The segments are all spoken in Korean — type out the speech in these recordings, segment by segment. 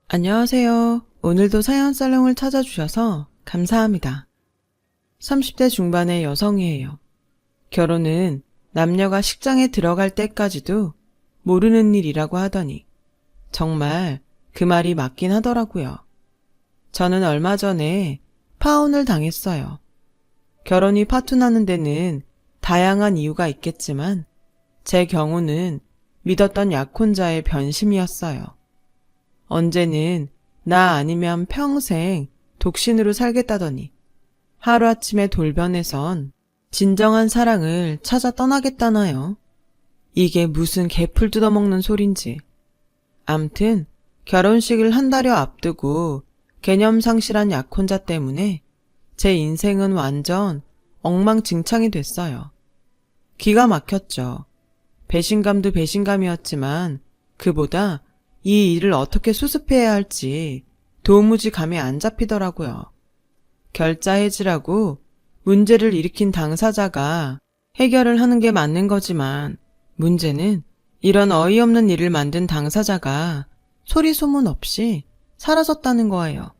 안녕하세요. 오늘도 사연 살롱을 찾아주셔서 감사합니다. 30대 중반의 여성이에요. 결혼은 남녀가 식장에 들어갈 때까지도 모르는 일이라고 하더니 정말 그 말이 맞긴 하더라고요. 저는 얼마 전에 파혼을 당했어요. 결혼이 파토나는 데는 다양한 이유가 있겠지만 제 경우는 믿었던 약혼자의 변심이었어요. 언제는 나 아니면 평생 독신으로 살겠다더니 하루아침에 돌변해선 진정한 사랑을 찾아 떠나겠다나요? 이게 무슨 개풀 뜯어먹는 소린지. 암튼 결혼식을 한 달여 앞두고 개념상실한 약혼자 때문에 제 인생은 완전 엉망진창이 됐어요. 기가 막혔죠. 배신감도 배신감이었지만 그보다 이 일을 어떻게 수습해야 할지 도무지 감이 안 잡히더라고요. 결자 해지라고 문제를 일으킨 당사자가 해결을 하는 게 맞는 거지만 문제는 이런 어이없는 일을 만든 당사자가 소리 소문 없이 사라졌다는 거예요.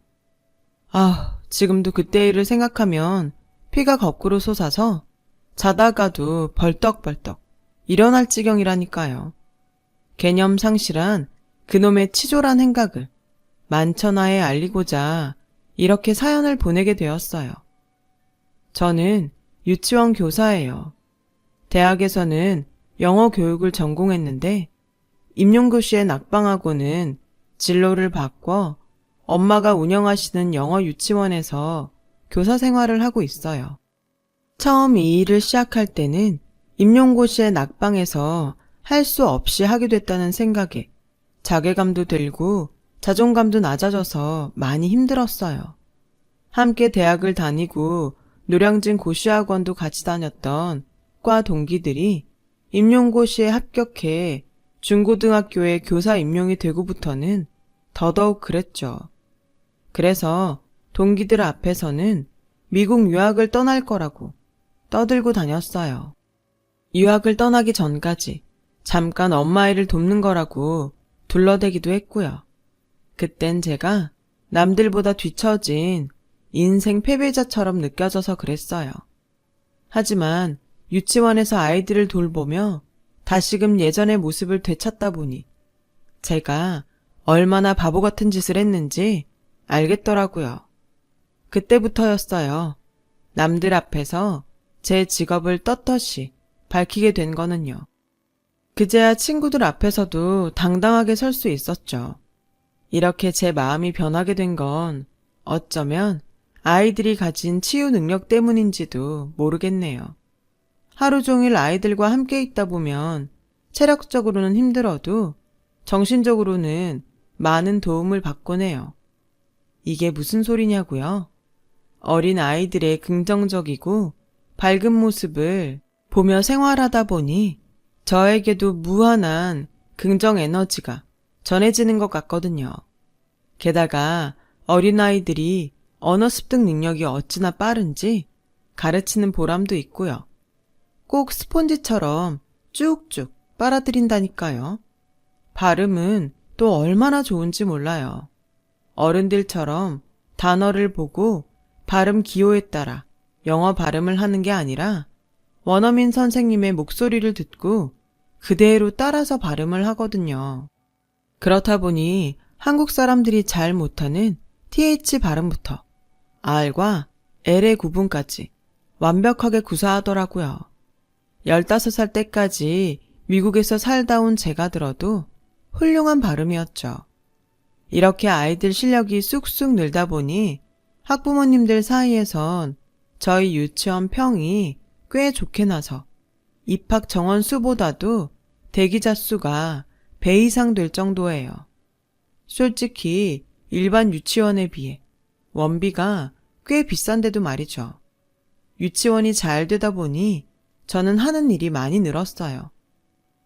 지금도 그때 일을 생각하면 피가 거꾸로 솟아서 자다가도 벌떡벌떡 일어날 지경이라니까요. 개념 상실한 그놈의 치졸한 행각을 만천하에 알리고자 이렇게 사연을 보내게 되었어요. 저는 유치원 교사예요. 대학에서는 영어 교육을 전공했는데 임용고시에 낙방하고는 진로를 바꿔 엄마가 운영하시는 영어 유치원에서 교사 생활을 하고 있어요. 처음 이 일을 시작할 때는 임용고시에 낙방해서 할 수 없이 하게 됐다는 생각에 자괴감도 들고 자존감도 낮아져서 많이 힘들었어요. 함께 대학을 다니고 노량진 고시학원도 같이 다녔던 과 동기들이 임용고시에 합격해 중고등학교에 교사 임용이 되고부터는 더더욱 그랬죠. 그래서 동기들 앞에서는 미국 유학을 떠날 거라고 떠들고 다녔어요. 유학을 떠나기 전까지 잠깐 엄마 일을 돕는 거라고 둘러대기도 했고요. 그땐 제가 남들보다 뒤처진 인생 패배자처럼 느껴져서 그랬어요. 하지만 유치원에서 아이들을 돌보며 다시금 예전의 모습을 되찾다 보니 제가 얼마나 바보 같은 짓을 했는지 알겠더라고요. 그때부터였어요. 남들 앞에서 제 직업을 떳떳이 밝히게 된 거는요. 그제야 친구들 앞에서도 당당하게 설 수 있었죠. 이렇게 제 마음이 변하게 된 건 어쩌면 아이들이 가진 치유 능력 때문인지도 모르겠네요. 하루 종일 아이들과 함께 있다 보면 체력적으로는 힘들어도 정신적으로는 많은 도움을 받곤 해요. 이게 무슨 소리냐고요? 어린 아이들의 긍정적이고 밝은 모습을 보며 생활하다 보니 저에게도 무한한 긍정 에너지가 전해지는 것 같거든요. 게다가 어린아이들이 언어 습득 능력이 어찌나 빠른지 가르치는 보람도 있고요. 꼭 스폰지처럼 쭉쭉 빨아들인다니까요. 발음은 또 얼마나 좋은지 몰라요. 어른들처럼 단어를 보고 발음 기호에 따라 영어 발음을 하는 게 아니라 원어민 선생님의 목소리를 듣고 그대로 따라서 발음을 하거든요. 그렇다 보니 한국 사람들이 잘 못하는 TH 발음부터 R과 L의 구분까지 완벽하게 구사하더라고요. 15살 때까지 미국에서 살다 온 제가 들어도 훌륭한 발음이었죠. 이렇게 아이들 실력이 쑥쑥 늘다 보니 학부모님들 사이에선 저희 유치원 평이 꽤 좋게 나서 입학 정원 수보다도 대기자 수가 배 이상 될 정도예요. 솔직히 일반 유치원에 비해 원비가 꽤 비싼데도 말이죠. 유치원이 잘 되다 보니 저는 하는 일이 많이 늘었어요.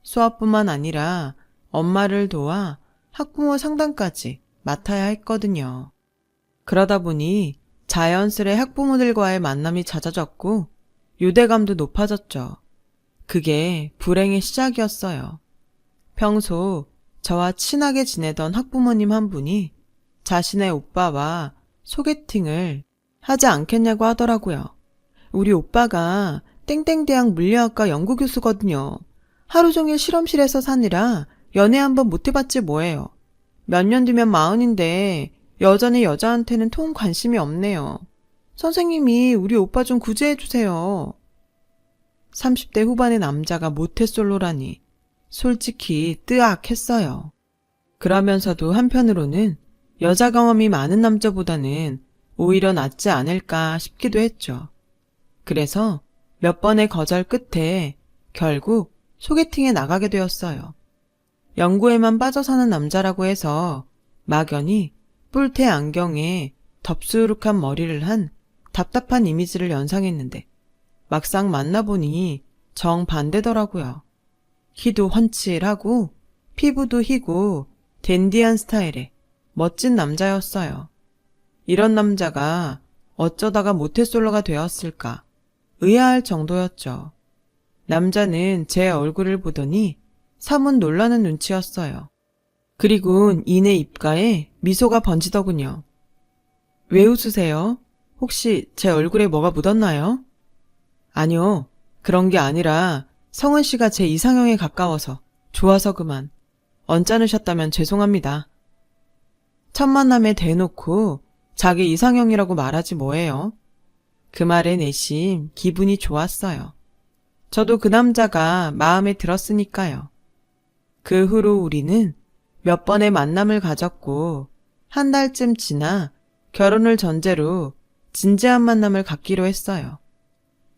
수업뿐만 아니라 엄마를 도와 학부모 상담까지 맡아야 했거든요. 그러다 보니 자연스레 학부모들과의 만남이 잦아졌고 유대감도 높아졌죠. 그게 불행의 시작이었어요. 평소 저와 친하게 지내던 학부모님 한 분이 자신의 오빠와 소개팅을 하지 않겠냐고 하더라고요. 우리 오빠가 땡땡대학 물리학과 연구교수거든요. 하루 종일 실험실에서 사느라 연애 한번 못 해봤지 뭐예요. 몇 년 뒤면 40인데 여전히 여자한테는 통 관심이 없네요. 선생님이 우리 오빠 좀 구제해주세요. 30대 후반의 남자가 모태솔로라니 솔직히 뜨악했어요. 그러면서도 한편으로는 여자 경험이 많은 남자보다는 오히려 낫지 않을까 싶기도 했죠. 그래서 몇 번의 거절 끝에 결국 소개팅에 나가게 되었어요. 연구에만 빠져 사는 남자라고 해서 막연히 뿔테 안경에 덥수룩한 머리를 한 답답한 이미지를 연상했는데 막상 만나보니 정반대더라고요. 키도 훤칠하고 피부도 희고 댄디한 스타일의 멋진 남자였어요. 이런 남자가 어쩌다가 모태솔로가 되었을까 의아할 정도였죠. 남자는 제 얼굴을 보더니 사뭇 놀라는 눈치였어요. 그리고 이내 입가에 미소가 번지더군요. 왜 웃으세요? 혹시 제 얼굴에 뭐가 묻었나요? 아니요, 그런 게 아니라 성은 씨가 제 이상형에 가까워서 좋아서 그만. 언짢으셨다면 죄송합니다. 첫 만남에 대놓고 자기 이상형이라고 말하지 뭐예요. 그 말에 내심 기분이 좋았어요. 저도 그 남자가 마음에 들었으니까요. 그 후로 우리는 몇 번의 만남을 가졌고 한 달쯤 지나 결혼을 전제로 진지한 만남을 갖기로 했어요.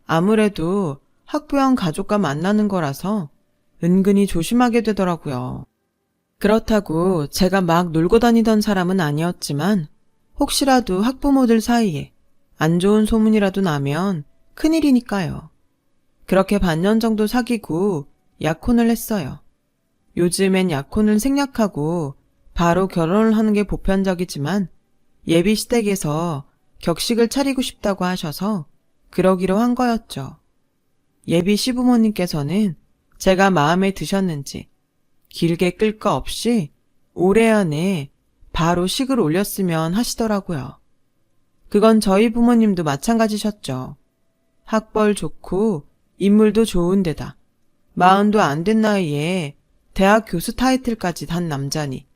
아무래도 학부형 가족과 만나는 거라서 은근히 조심하게 되더라고요. 그렇다고 제가 막 놀고 다니던 사람은 아니었지만 혹시라도 학부모들 사이에 안 좋은 소문이라도 나면 큰일이니까요. 그렇게 반년 정도 사귀고 약혼을 했어요. 요즘엔 약혼을 생략하고 바로 결혼을 하는 게 보편적이지만 예비 시댁에서 격식을 차리고 싶다고 하셔서 그러기로 한 거였죠. 예비 시부모님께서는 제가 마음에 드셨는지 길게 끌 거 없이 올해 안에 바로 식을 올렸으면 하시더라고요. 그건 저희 부모님도 마찬가지셨죠. 학벌 좋고 인물도 좋은데다 40도 안 된 나이에 대학 교수 타이틀까지 단 남자니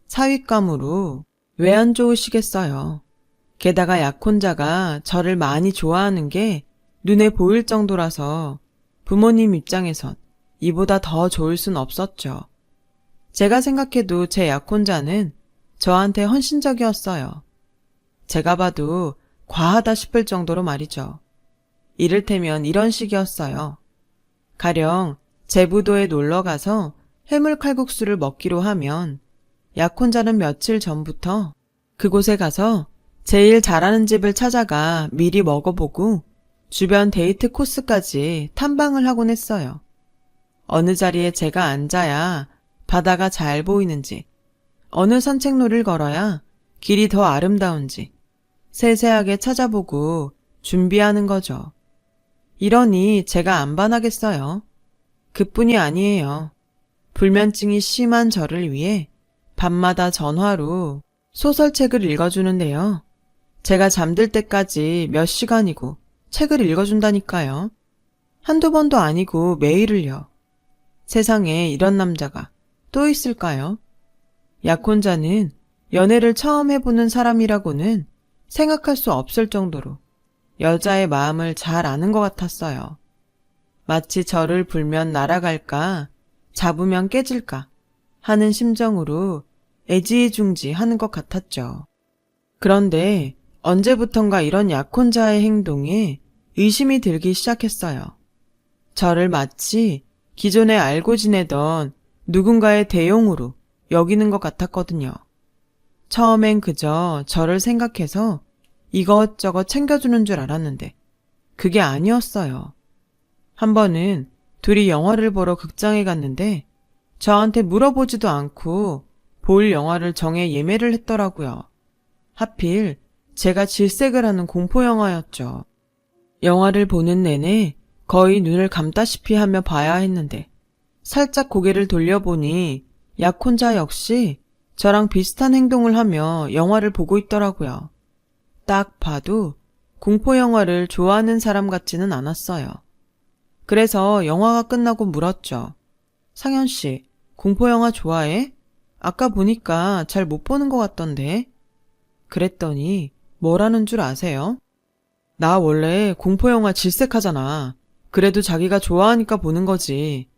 사윗감으로 왜 안 좋으시겠어요. 게다가 약혼자가 저를 많이 좋아하는 게 눈에 보일 정도라서 부모님 입장에선 이보다 더 좋을 순 없었죠. 제가 생각해도 제 약혼자는 저한테 헌신적이었어요. 제가 봐도 과하다 싶을 정도로 말이죠. 이를테면 이런 식이었어요. 가령 제부도에 놀러가서 해물칼국수를 먹기로 하면 약혼자는 며칠 전부터 그곳에 가서 제일 잘하는 집을 찾아가 미리 먹어보고 주변 데이트 코스까지 탐방을 하곤 했어요. 어느 자리에 제가 앉아야 바다가 잘 보이는지, 어느 산책로를 걸어야 길이 더 아름다운지 세세하게 찾아보고 준비하는 거죠. 이러니 제가 안 반하겠어요. 그뿐이 아니에요. 불면증이 심한 저를 위해 밤마다 전화로 소설책을 읽어주는데요. 제가 잠들 때까지 몇 시간이고 책을 읽어준다니까요. 한두 번도 아니고 매일을요. 세상에 이런 남자가 또 있을까요? 약혼자는 연애를 처음 해보는 사람이라고는 생각할 수 없을 정도로 여자의 마음을 잘 아는 것 같았어요. 마치 저를 불면 날아갈까, 잡으면 깨질까 하는 심정으로 애지중지 하는 것 같았죠. 그런데 언제부턴가 이런 약혼자의 행동에 의심이 들기 시작했어요. 저를 마치 기존에 알고 지내던 누군가의 대용으로 여기는 것 같았거든요. 처음엔 그저 저를 생각해서 이것저것 챙겨주는 줄 알았는데 그게 아니었어요. 한 번은 둘이 영화를 보러 극장에 갔는데 저한테 물어보지도 않고 볼 영화를 정해 예매를 했더라고요. 하필 제가 질색을 하는 공포영화였죠. 영화를 보는 내내 거의 눈을 감다시피 하며 봐야 했는데 살짝 고개를 돌려보니 약혼자 역시 저랑 비슷한 행동을 하며 영화를 보고 있더라고요. 딱 봐도 공포 영화를 좋아하는 사람 같지는 않았어요. 그래서 영화가 끝나고 물었죠. 상현 씨, 공포 영화 좋아해? 아까 보니까 잘 못 보는 것 같던데. 그랬더니 뭐라는 줄 아세요? 나 원래 공포 영화 질색하잖아. 그래도 자기가 좋아하니까 보는 거지.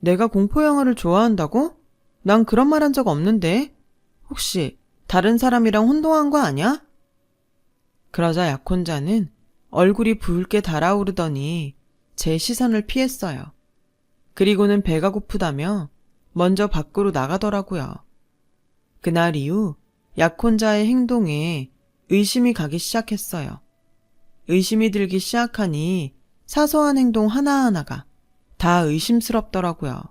내가 공포 영화를 좋아한다고? 난 그런 말 한 적 없는데. 혹시 다른 사람이랑 혼동한 거 아니야? 그러자 약혼자는 얼굴이 붉게 달아오르더니 제 시선을 피했어요. 그리고는 배가 고프다며 먼저 밖으로 나가더라고요. 그날 이후 약혼자의 행동에 의심이 가기 시작했어요. 의심이 들기 시작하니 사소한 행동 하나하나가 다 의심스럽더라고요.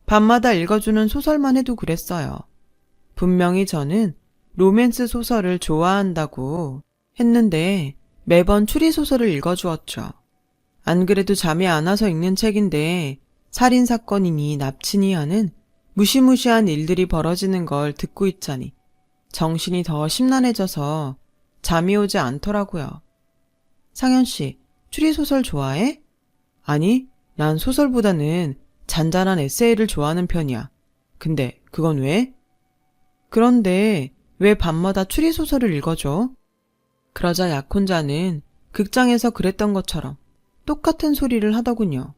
밤마다 읽어주는 소설만 해도 그랬어요. 분명히 저는 로맨스 소설을 좋아한다고 했는데 매번 추리소설을 읽어주었죠. 안 그래도 잠이 안 와서 읽는 책인데 살인사건이니 납치니 하는 무시무시한 일들이 벌어지는 걸 듣고 있자니 정신이 더 심란해져서 잠이 오지 않더라고요. 상현 씨, 추리소설 좋아해? 아니, 난 소설보다는 잔잔한 에세이를 좋아하는 편이야. 근데 그건 왜? 그런데 왜 밤마다 추리소설을 읽어줘? 그러자 약혼자는 극장에서 그랬던 것처럼 똑같은 소리를 하더군요.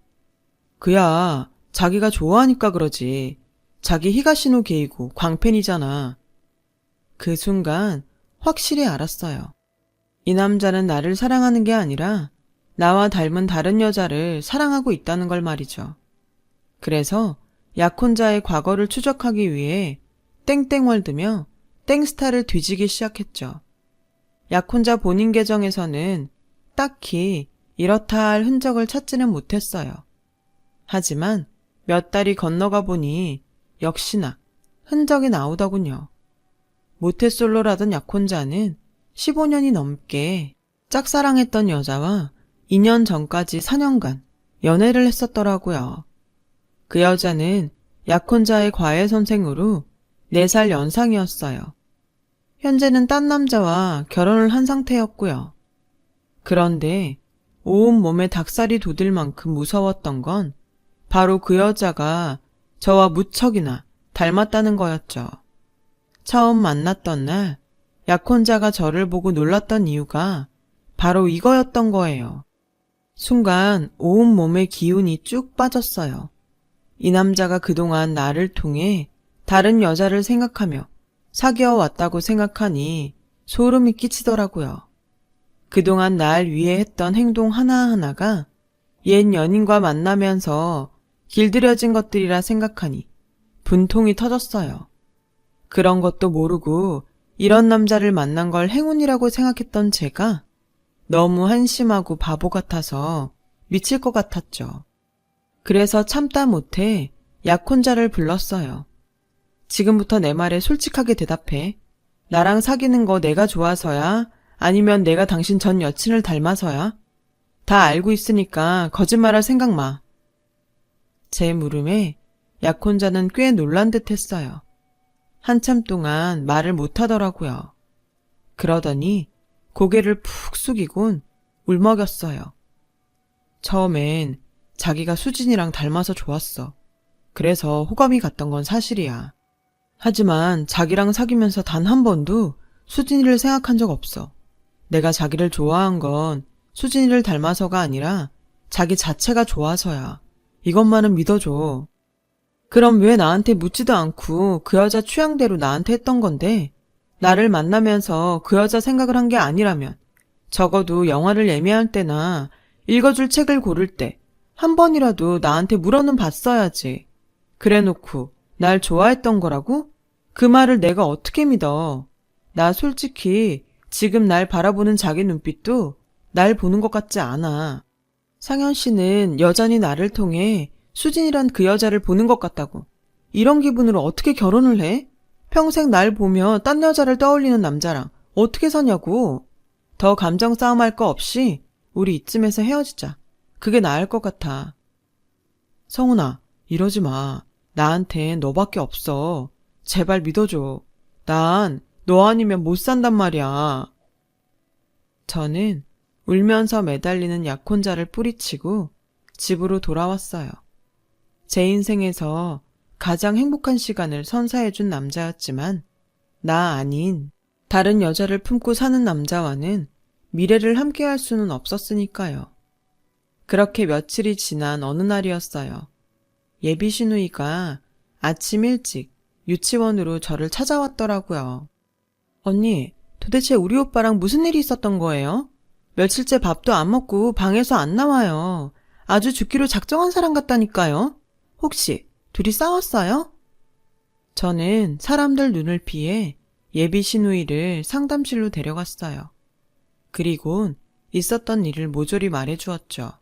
그야 자기가 좋아하니까 그러지. 자기 히가시노 게이고 광팬이잖아. 그 순간 확실히 알았어요. 이 남자는 나를 사랑하는 게 아니라 나와 닮은 다른 여자를 사랑하고 있다는 걸 말이죠. 그래서 약혼자의 과거를 추적하기 위해 땡땡월드며 땡스타를 뒤지기 시작했죠. 약혼자 본인 계정에서는 딱히 이렇다 할 흔적을 찾지는 못했어요. 하지만 몇 달이 건너가 보니 역시나 흔적이 나오더군요. 모태솔로라던 약혼자는 15년이 넘게 짝사랑했던 여자와 2년 전까지 4년간 연애를 했었더라고요. 그 여자는 약혼자의 과외 선생으로 4살 연상이었어요. 현재는 딴 남자와 결혼을 한 상태였고요. 그런데 온몸에 닭살이 돋을 만큼 무서웠던 건 바로 그 여자가 저와 무척이나 닮았다는 거였죠. 처음 만났던 날 약혼자가 저를 보고 놀랐던 이유가 바로 이거였던 거예요. 순간 온몸의 기운이 쭉 빠졌어요. 이 남자가 그동안 나를 통해 다른 여자를 생각하며 사귀어 왔다고 생각하니 소름이 끼치더라고요. 그동안 날 위해 했던 행동 하나하나가 옛 연인과 만나면서 길들여진 것들이라 생각하니 분통이 터졌어요. 그런 것도 모르고 이런 남자를 만난 걸 행운이라고 생각했던 제가 너무 한심하고 바보 같아서 미칠 것 같았죠. 그래서 참다 못해 약혼자를 불렀어요. 지금부터 내 말에 솔직하게 대답해. 나랑 사귀는 거 내가 좋아서야? 아니면 내가 당신 전 여친을 닮아서야? 다 알고 있으니까 거짓말할 생각 마. 제 물음에 약혼자는 꽤 놀란 듯 했어요. 한참 동안 말을 못 하더라고요. 그러더니 고개를 푹 숙이곤 울먹였어요. 처음엔 자기가 수진이랑 닮아서 좋았어. 그래서 호감이 갔던 건 사실이야. 하지만 자기랑 사귀면서 단 한 번도 수진이를 생각한 적 없어. 내가 자기를 좋아한 건 수진이를 닮아서가 아니라 자기 자체가 좋아서야. 이것만은 믿어줘. 그럼 왜 나한테 묻지도 않고 그 여자 취향대로 나한테 했던 건데 나를 만나면서 그 여자 생각을 한 게 아니라면 적어도 영화를 예매할 때나 읽어줄 책을 고를 때 한 번이라도 나한테 물어는 봤어야지. 그래놓고 날 좋아했던 거라고? 그 말을 내가 어떻게 믿어. 나 솔직히 지금 날 바라보는 자기 눈빛도 날 보는 것 같지 않아. 상현 씨는 여전히 나를 통해 수진이란 그 여자를 보는 것 같다고. 이런 기분으로 어떻게 결혼을 해? 평생 날 보며 딴 여자를 떠올리는 남자랑 어떻게 사냐고. 더 감정 싸움할 거 없이 우리 이쯤에서 헤어지자. 그게 나을 것 같아. 성훈아, 이러지 마. 나한텐 너밖에 없어. 제발 믿어줘. 난 너 아니면 못 산단 말이야. 저는 울면서 매달리는 약혼자를 뿌리치고 집으로 돌아왔어요. 제 인생에서 가장 행복한 시간을 선사해준 남자였지만 나 아닌 다른 여자를 품고 사는 남자와는 미래를 함께할 수는 없었으니까요. 그렇게 며칠이 지난 어느 날이었어요. 예비 시누이가 아침 일찍 유치원으로 저를 찾아왔더라고요. 언니, 도대체 우리 오빠랑 무슨 일이 있었던 거예요? 며칠째 밥도 안 먹고 방에서 안 나와요. 아주 죽기로 작정한 사람 같다니까요. 혹시 둘이 싸웠어요? 저는 사람들 눈을 피해 예비 시누이를 상담실로 데려갔어요. 그리곤 있었던 일을 모조리 말해주었죠.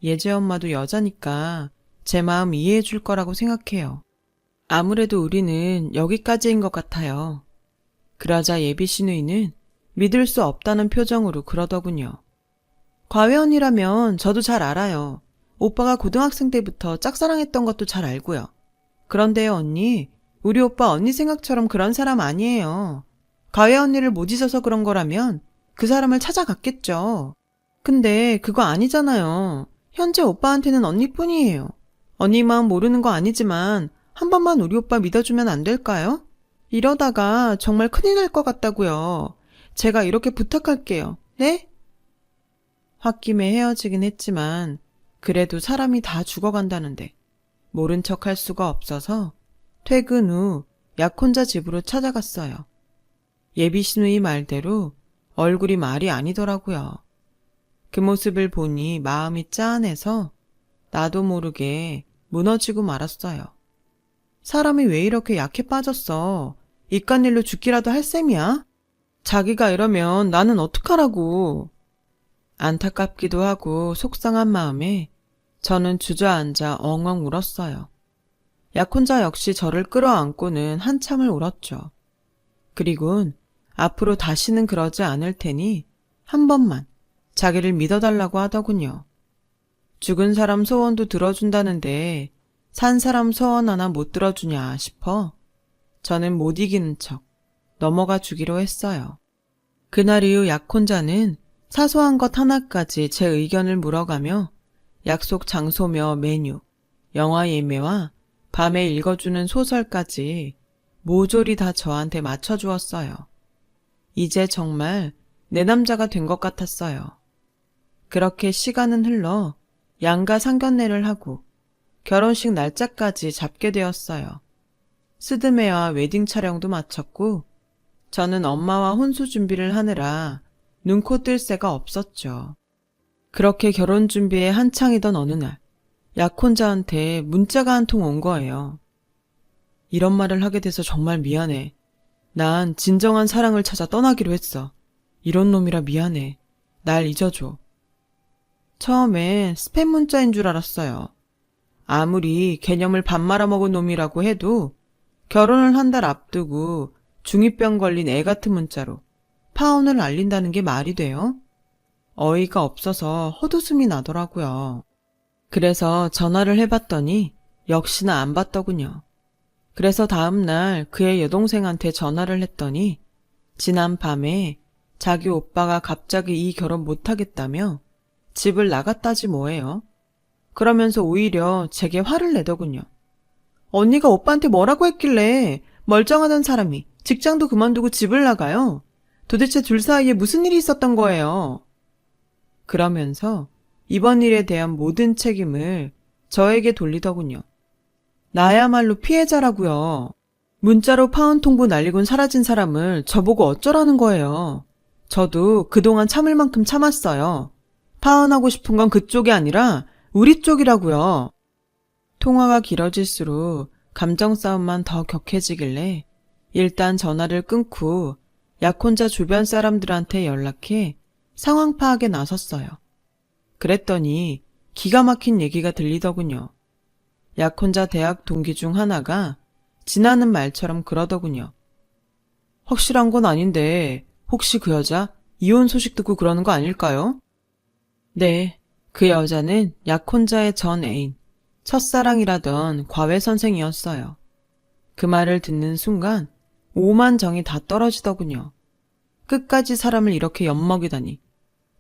예재 엄마도 여자니까 제 마음 이해해 줄 거라고 생각해요. 아무래도 우리는 여기까지인 것 같아요. 그러자 예비 시누이는 믿을 수 없다는 표정으로 그러더군요. 과외 언니라면 저도 잘 알아요. 오빠가 고등학생 때부터 짝사랑했던 것도 잘 알고요. 그런데요, 언니, 우리 오빠 언니 생각처럼 그런 사람 아니에요. 과외 언니를 못 잊어서 그런 거라면 그 사람을 찾아갔겠죠. 근데 그거 아니잖아요. 현재 오빠한테는 언니뿐이에요. 언니 마음 모르는 거 아니지만 한 번만 우리 오빠 믿어주면 안 될까요? 이러다가 정말 큰일 날 것 같다고요. 제가 이렇게 부탁할게요. 네? 홧김에 헤어지긴 했지만 그래도 사람이 다 죽어간다는데 모른 척 할 수가 없어서 퇴근 후 약혼자 집으로 찾아갔어요. 예비 시누이 말대로 얼굴이 말이 아니더라고요. 그 모습을 보니 마음이 짠해서 나도 모르게 무너지고 말았어요. 사람이 왜 이렇게 약해 빠졌어? 이깟 일로 죽기라도 할 셈이야? 자기가 이러면 나는 어떡하라고. 안타깝기도 하고 속상한 마음에 저는 주저앉아 엉엉 울었어요. 약혼자 역시 저를 끌어안고는 한참을 울었죠. 그리곤 앞으로 다시는 그러지 않을 테니 한 번만 자기를 믿어달라고 하더군요. 죽은 사람 소원도 들어준다는데 산 사람 소원 하나 못 들어주냐 싶어 저는 못 이기는 척 넘어가 주기로 했어요. 그날 이후 약혼자는 사소한 것 하나까지 제 의견을 물어가며 약속 장소며 메뉴, 영화 예매와 밤에 읽어주는 소설까지 모조리 다 저한테 맞춰주었어요. 이제 정말 내 남자가 된 것 같았어요. 그렇게 시간은 흘러 양가 상견례를 하고 결혼식 날짜까지 잡게 되었어요. 스드메와 웨딩 촬영도 마쳤고 저는 엄마와 혼수 준비를 하느라 눈코 뜰 새가 없었죠. 그렇게 결혼 준비에 한창이던 어느 날 약혼자한테 문자가 한 통 온 거예요. 이런 말을 하게 돼서 정말 미안해. 난 진정한 사랑을 찾아 떠나기로 했어. 이런 놈이라 미안해. 날 잊어줘. 처음엔 스팸 문자인 줄 알았어요. 아무리 개념을 밥 말아먹은 놈이라고 해도 결혼을 한 달 앞두고 중2병 걸린 애 같은 문자로 파혼을 알린다는 게 말이 돼요? 어이가 없어서 헛웃음이 나더라고요. 그래서 전화를 해봤더니 역시나 안 받더군요. 그래서 다음날 그의 여동생한테 전화를 했더니 지난 밤에 자기 오빠가 갑자기 이 결혼 못하겠다며 집을 나갔다지 뭐예요. 그러면서 오히려 제게 화를 내더군요. 언니가 오빠한테 뭐라고 했길래 멀쩡하던 사람이 직장도 그만두고 집을 나가요? 도대체 둘 사이에 무슨 일이 있었던 거예요? 그러면서 이번 일에 대한 모든 책임을 저에게 돌리더군요. 나야말로 피해자라고요. 문자로 파혼 통보 날리곤 사라진 사람을 저보고 어쩌라는 거예요. 저도 그동안 참을 만큼 참았어요. 파혼하고 싶은 건 그쪽이 아니라 우리 쪽이라고요. 통화가 길어질수록 감정 싸움만 더 격해지길래 일단 전화를 끊고 약혼자 주변 사람들한테 연락해 상황 파악에 나섰어요. 그랬더니 기가 막힌 얘기가 들리더군요. 약혼자 대학 동기 중 하나가 지나는 말처럼 그러더군요. 확실한 건 아닌데 혹시 그 여자 이혼 소식 듣고 그러는 거 아닐까요? 네, 그 여자는 약혼자의 전 애인, 첫사랑이라던 과외 선생이었어요. 그 말을 듣는 순간 오만 정이 다 떨어지더군요. 끝까지 사람을 이렇게 엿먹이다니.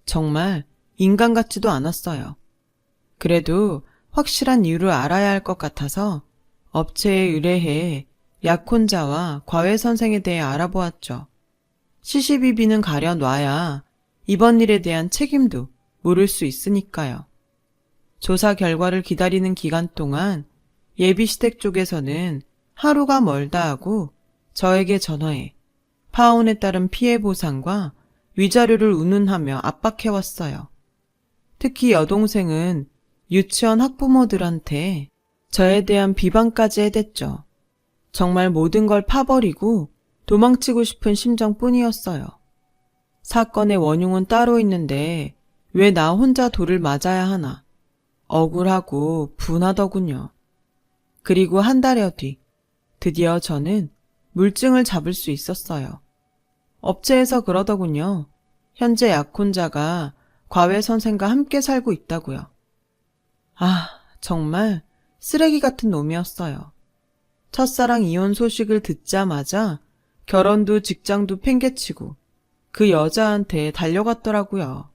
정말 인간 같지도 않았어요. 그래도 확실한 이유를 알아야 할 것 같아서 업체에 의뢰해 약혼자와 과외선생에 대해 알아보았죠. 시시비비는 가려놔야 이번 일에 대한 책임도 물을 수 있으니까요. 조사 결과를 기다리는 기간 동안 예비시댁 쪽에서는 하루가 멀다 하고 저에게 전화해 파혼에 따른 피해 보상과 위자료를 운운하며 압박해왔어요. 특히 여동생은 유치원 학부모들한테 저에 대한 비방까지 해댔죠. 정말 모든 걸 파버리고 도망치고 싶은 심정뿐이었어요. 사건의 원흉은 따로 있는데 왜 나 혼자 돌을 맞아야 하나. 억울하고 분하더군요. 그리고 한 달여 뒤 드디어 저는 물증을 잡을 수 있었어요. 업체에서 그러더군요. 현재 약혼자가 과외 선생과 함께 살고 있다고요. 아, 정말 쓰레기 같은 놈이었어요. 첫사랑 이혼 소식을 듣자마자 결혼도 직장도 팽개치고 그 여자한테 달려갔더라고요.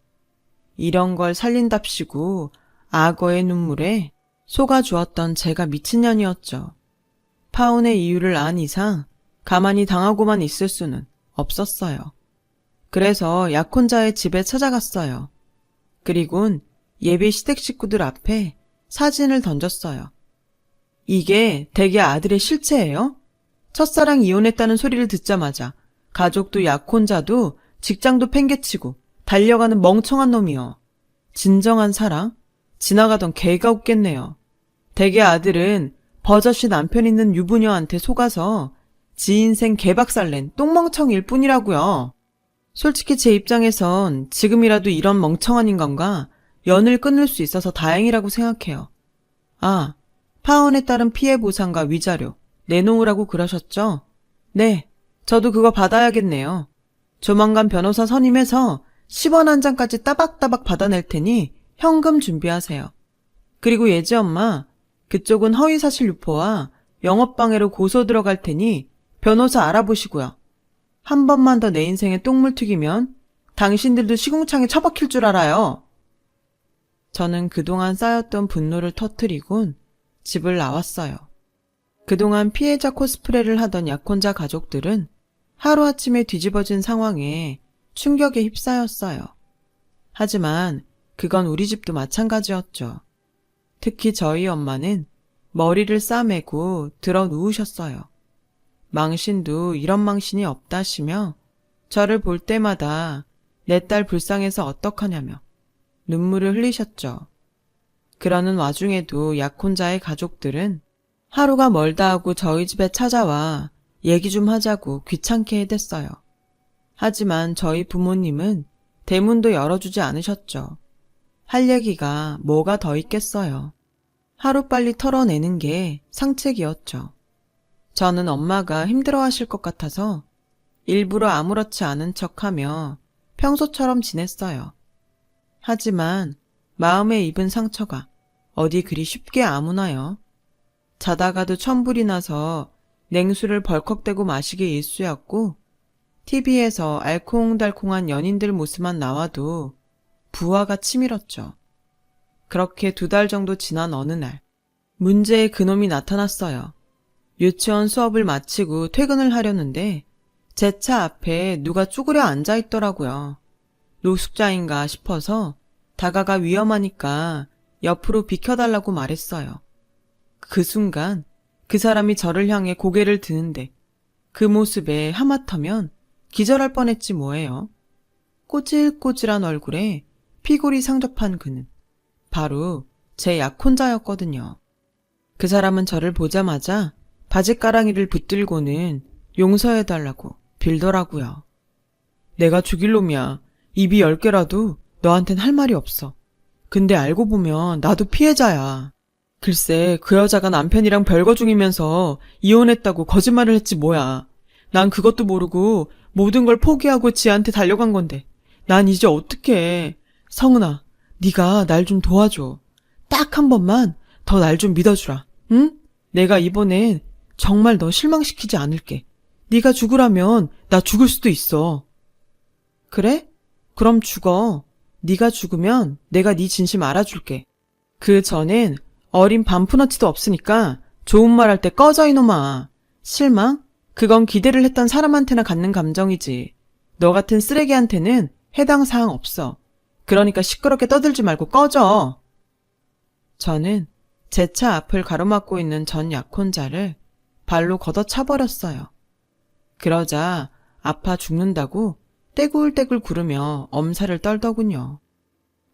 이런 걸 살린답시고 악어의 눈물에 속아주었던 제가 미친년이었죠. 파혼의 이유를 안 이상 가만히 당하고만 있을 수는 없었어요. 그래서 약혼자의 집에 찾아갔어요. 그리곤 예비 시댁 식구들 앞에 사진을 던졌어요. 이게 댁의 아들의 실체예요? 첫사랑 이혼했다는 소리를 듣자마자 가족도 약혼자도 직장도 팽개치고 달려가는 멍청한 놈이요. 진정한 사랑? 지나가던 개가 웃겠네요. 댁의 아들은 버젓이 남편 있는 유부녀한테 속아서 지 인생 개박살낸 똥멍청일 뿐이라고요. 솔직히 제 입장에선 지금이라도 이런 멍청한 인간과 연을 끊을 수 있어서 다행이라고 생각해요. 아, 파혼에 따른 피해 보상과 위자료 내놓으라고 그러셨죠? 네, 저도 그거 받아야겠네요. 조만간 변호사 선임해서 10원 한 장까지 따박따박 받아낼 테니 현금 준비하세요. 그리고 예지 엄마, 그쪽은 허위사실 유포와 영업방해로 고소 들어갈 테니 변호사 알아보시고요. 한 번만 더 내 인생에 똥물 튀기면 당신들도 시궁창에 처박힐 줄 알아요. 저는 그동안 쌓였던 분노를 터뜨리곤 집을 나왔어요. 그동안 피해자 코스프레를 하던 약혼자 가족들은 하루아침에 뒤집어진 상황에 충격에 휩싸였어요. 하지만 그건 우리 집도 마찬가지였죠. 특히 저희 엄마는 머리를 싸매고 들어 누우셨어요. 망신도 이런 망신이 없다시며 저를 볼 때마다 내 딸 불쌍해서 어떡하냐며 눈물을 흘리셨죠. 그러는 와중에도 약혼자의 가족들은 하루가 멀다 하고 저희 집에 찾아와 얘기 좀 하자고 귀찮게 해댔어요. 하지만 저희 부모님은 대문도 열어주지 않으셨죠. 할 얘기가 뭐가 더 있겠어요. 하루빨리 털어내는 게 상책이었죠. 저는 엄마가 힘들어하실 것 같아서 일부러 아무렇지 않은 척하며 평소처럼 지냈어요. 하지만 마음에 입은 상처가 어디 그리 쉽게 아무나요. 자다가도 천불이 나서 냉수를 벌컥대고 마시기 일쑤였고 TV에서 알콩달콩한 연인들 모습만 나와도 부하가 치밀었죠. 그렇게 2달 정도 지난 어느 날 문제의 그놈이 나타났어요. 유치원 수업을 마치고 퇴근을 하려는데 제 차 앞에 누가 쭈그려 앉아있더라고요. 노숙자인가 싶어서 다가가 위험하니까 옆으로 비켜달라고 말했어요. 그 순간 그 사람이 저를 향해 고개를 드는데 그 모습에 하마터면 기절할 뻔했지 뭐예요. 꼬질꼬질한 얼굴에 피골이 상접한 그는 바로 제 약혼자였거든요. 그 사람은 저를 보자마자 바짓가랑이를 붙들고는 용서해달라고 빌더라고요. 내가 죽일 놈이야. 입이 10개라도 너한텐 할 말이 없어. 근데 알고 보면 나도 피해자야. 글쎄 그 여자가 남편이랑 별거 중이면서 이혼했다고 거짓말을 했지 뭐야. 난 그것도 모르고 모든 걸 포기하고 지한테 달려간 건데 난 이제 어떡해. 성은아, 네가 날 좀 도와줘. 딱 한 번만 더 날 좀 믿어주라. 응? 내가 이번엔 정말 너 실망시키지 않을게. 네가 죽으라면 나 죽을 수도 있어. 그래? 그럼 죽어. 네가 죽으면 내가 네 진심 알아줄게. 그 전엔 어린 반푼어치도 없으니까 좋은 말 할 때 꺼져 이놈아. 실망? 그건 기대를 했던 사람한테나 갖는 감정이지. 너 같은 쓰레기한테는 해당 사항 없어. 그러니까 시끄럽게 떠들지 말고 꺼져. 저는 제 차 앞을 가로막고 있는 전 약혼자를 발로 걷어차버렸어요. 그러자 아파 죽는다고 떼굴떼굴 구르며 엄살을 떨더군요.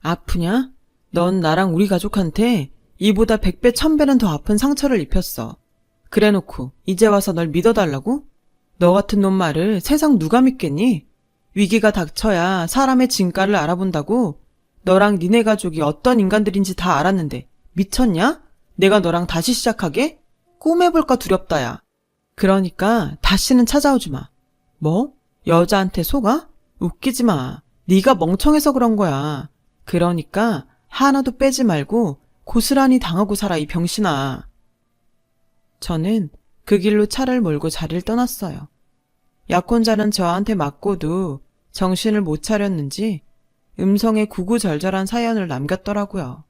아프냐? 넌 나랑 우리 가족한테 이보다 100배 1000배는 더 아픈 상처를 입혔어. 그래놓고 이제 와서 널 믿어달라고? 너 같은 놈 말을 세상 누가 믿겠니? 위기가 닥쳐야 사람의 진가를 알아본다고? 너랑 니네 가족이 어떤 인간들인지 다 알았는데 미쳤냐? 내가 너랑 다시 시작하게? 꿈해볼까 두렵다야. 그러니까 다시는 찾아오지 마. 뭐? 여자한테 속아? 웃기지 마. 네가 멍청해서 그런 거야. 그러니까 하나도 빼지 말고 고스란히 당하고 살아 이 병신아. 저는 그 길로 차를 몰고 자리를 떠났어요. 약혼자는 저한테 맞고도 정신을 못 차렸는지 음성에 구구절절한 사연을 남겼더라고요.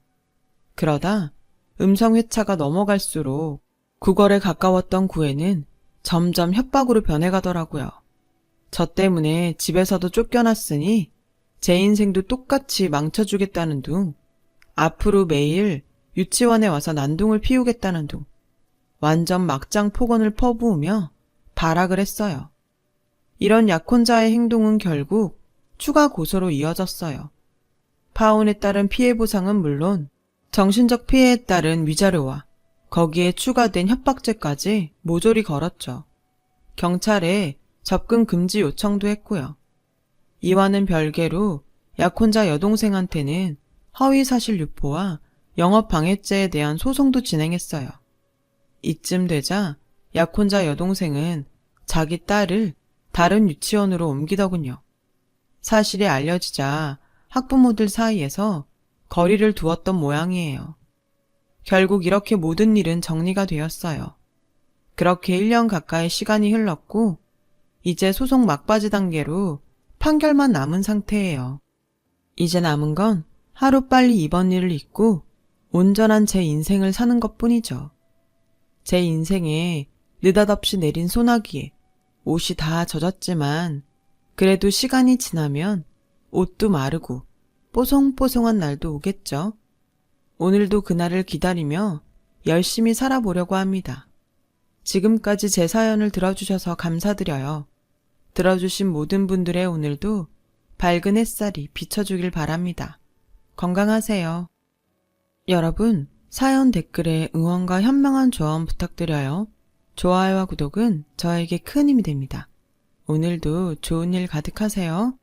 그러다 음성 회차가 넘어갈수록 구걸에 가까웠던 구애는 점점 협박으로 변해가더라고요. 저 때문에 집에서도 쫓겨났으니 제 인생도 똑같이 망쳐주겠다는 둥, 앞으로 매일 유치원에 와서 난동을 피우겠다는 둥, 완전 막장 폭언을 퍼부으며 발악을 했어요. 이런 약혼자의 행동은 결국 추가 고소로 이어졌어요. 파혼에 따른 피해 보상은 물론 정신적 피해에 따른 위자료와 거기에 추가된 협박죄까지 모조리 걸었죠. 경찰에 접근 금지 요청도 했고요. 이와는 별개로 약혼자 여동생한테는 허위사실 유포와 영업방해죄에 대한 소송도 진행했어요. 이쯤 되자 약혼자 여동생은 자기 딸을 다른 유치원으로 옮기더군요. 사실이 알려지자 학부모들 사이에서 거리를 두었던 모양이에요. 결국 이렇게 모든 일은 정리가 되었어요. 그렇게 1년 가까이 시간이 흘렀고 이제 소송 막바지 단계로 판결만 남은 상태예요. 이제 남은 건 하루빨리 이번 일을 잊고 온전한 제 인생을 사는 것뿐이죠. 제 인생에 느닷없이 내린 소나기에 옷이 다 젖었지만 그래도 시간이 지나면 옷도 마르고 뽀송뽀송한 날도 오겠죠. 오늘도 그날을 기다리며 열심히 살아보려고 합니다. 지금까지 제 사연을 들어주셔서 감사드려요. 들어주신 모든 분들의 오늘도 밝은 햇살이 비춰주길 바랍니다. 건강하세요. 여러분, 사연 댓글에 응원과 현명한 조언 부탁드려요. 좋아요와 구독은 저에게 큰 힘이 됩니다. 오늘도 좋은 일 가득하세요.